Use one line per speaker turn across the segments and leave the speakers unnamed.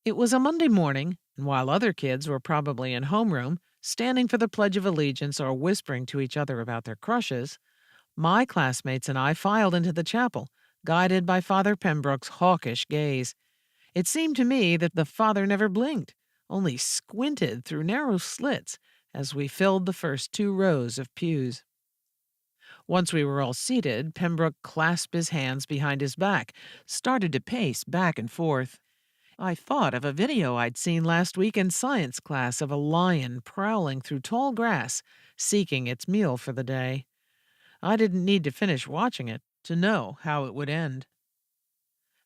It was a Monday morning, and while other kids were probably in homeroom, standing for the Pledge of Allegiance or whispering to each other about their crushes, my classmates and I filed into the chapel, guided by Father Pembroke's hawkish gaze. It seemed to me that the father never blinked, only squinted through narrow slits as we filled the first 2 rows of pews. Once we were all seated, Pembroke clasped his hands behind his back, started to pace back and forth. I thought of a video I'd seen last week in science class of a lion prowling through tall grass, seeking its meal for the day. I didn't need to finish watching it to know how it would end.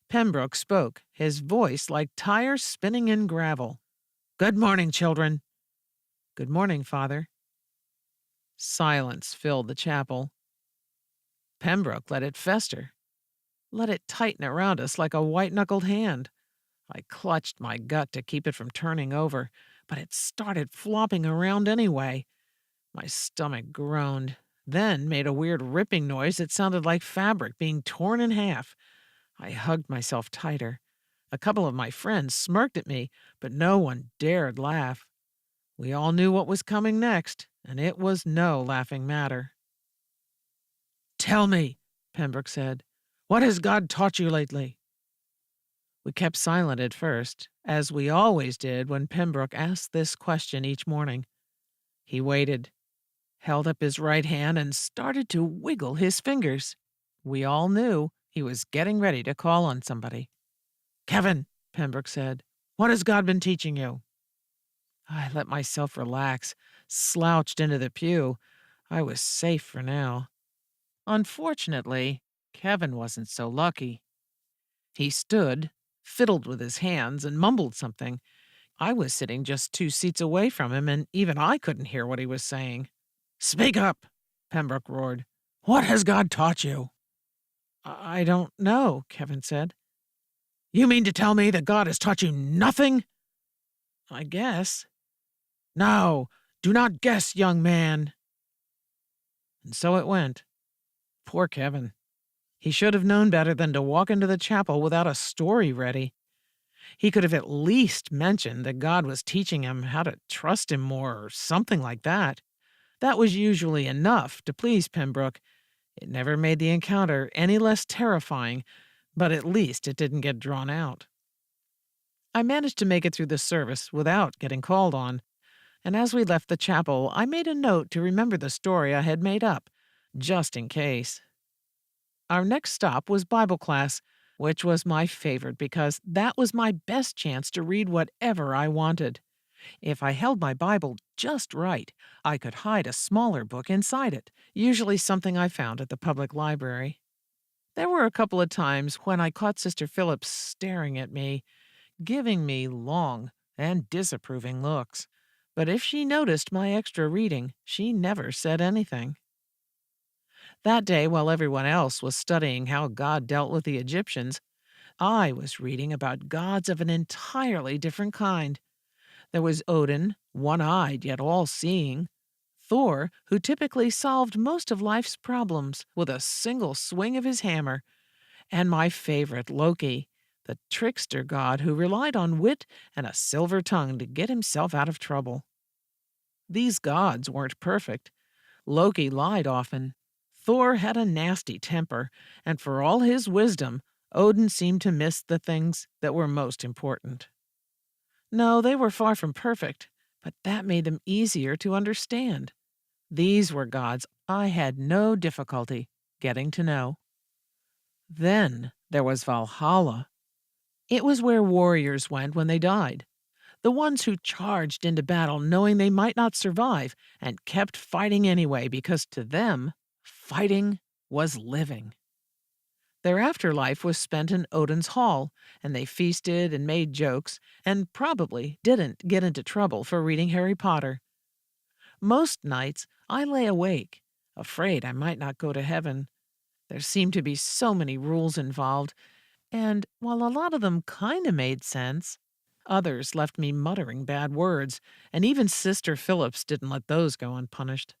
Pembroke spoke, his voice like tires spinning in gravel. "Good morning, children." "Good morning, Father." Silence filled the chapel. Pembroke let it fester, let it tighten around us like a white-knuckled hand. I clutched my gut to keep it from turning over, but it started flopping around anyway. My stomach groaned, then made a weird ripping noise that sounded like fabric being torn in half. I hugged myself tighter. A couple of my friends smirked at me, but no one dared laugh. We all knew what was coming next, and it was no laughing matter. "Tell me," Pembroke said, "what has God taught you lately?" We kept silent at first, as we always did when Pembroke asked this question each morning. He waited, held up his right hand, and started to wiggle his fingers. We all knew he was getting ready to call on somebody. "Kevin," Pembroke said, "what has God been teaching you?" I let myself relax, slouched into the pew. I was safe for now. Unfortunately, Kevin wasn't so lucky. He stood, fiddled with his hands, and mumbled something. I was sitting just 2 seats away from him, and even I couldn't hear what he was saying. "Speak up," Pembroke roared. "What has God taught you?" I don't know," Kevin said. "You mean to tell me that God has taught you nothing?" "I guess." "No, do not guess, young man." And so it went. Poor Kevin. He should have known better than to walk into the chapel without a story ready. He could have at least mentioned that God was teaching him how to trust him more or something like that. That was usually enough to please Pembroke. It never made the encounter any less terrifying, but at least it didn't get drawn out. I managed to make it through the service without getting called on, and as we left the chapel, I made a note to remember the story I had made up, just in case. Our next stop was Bible class, which was my favorite because that was my best chance to read whatever I wanted. If I held my Bible just right, I could hide a smaller book inside it, usually something I found at the public library. There were a couple of times when I caught Sister Phillips staring at me, giving me long and disapproving looks. But if she noticed my extra reading, she never said anything. That day, while everyone else was studying how God dealt with the Egyptians, I was reading about gods of an entirely different kind. There was Odin, one-eyed yet all-seeing; Thor, who typically solved most of life's problems with a single swing of his hammer; and my favorite, Loki, the trickster god who relied on wit and a silver tongue to get himself out of trouble. These gods weren't perfect. Loki lied often. Thor had a nasty temper, and for all his wisdom, Odin seemed to miss the things that were most important. No, they were far from perfect, but that made them easier to understand. These were gods I had no difficulty getting to know. Then there was Valhalla. It was where warriors went when they died, the ones who charged into battle knowing they might not survive and kept fighting anyway because to them, fighting was living. Their afterlife was spent in Odin's hall, and they feasted and made jokes, and probably didn't get into trouble for reading Harry Potter. Most nights I lay awake, afraid I might not go to heaven. There seemed to be so many rules involved, and while a lot of them kinda made sense, others left me muttering bad words, and even Sister Phillips didn't let those go unpunished.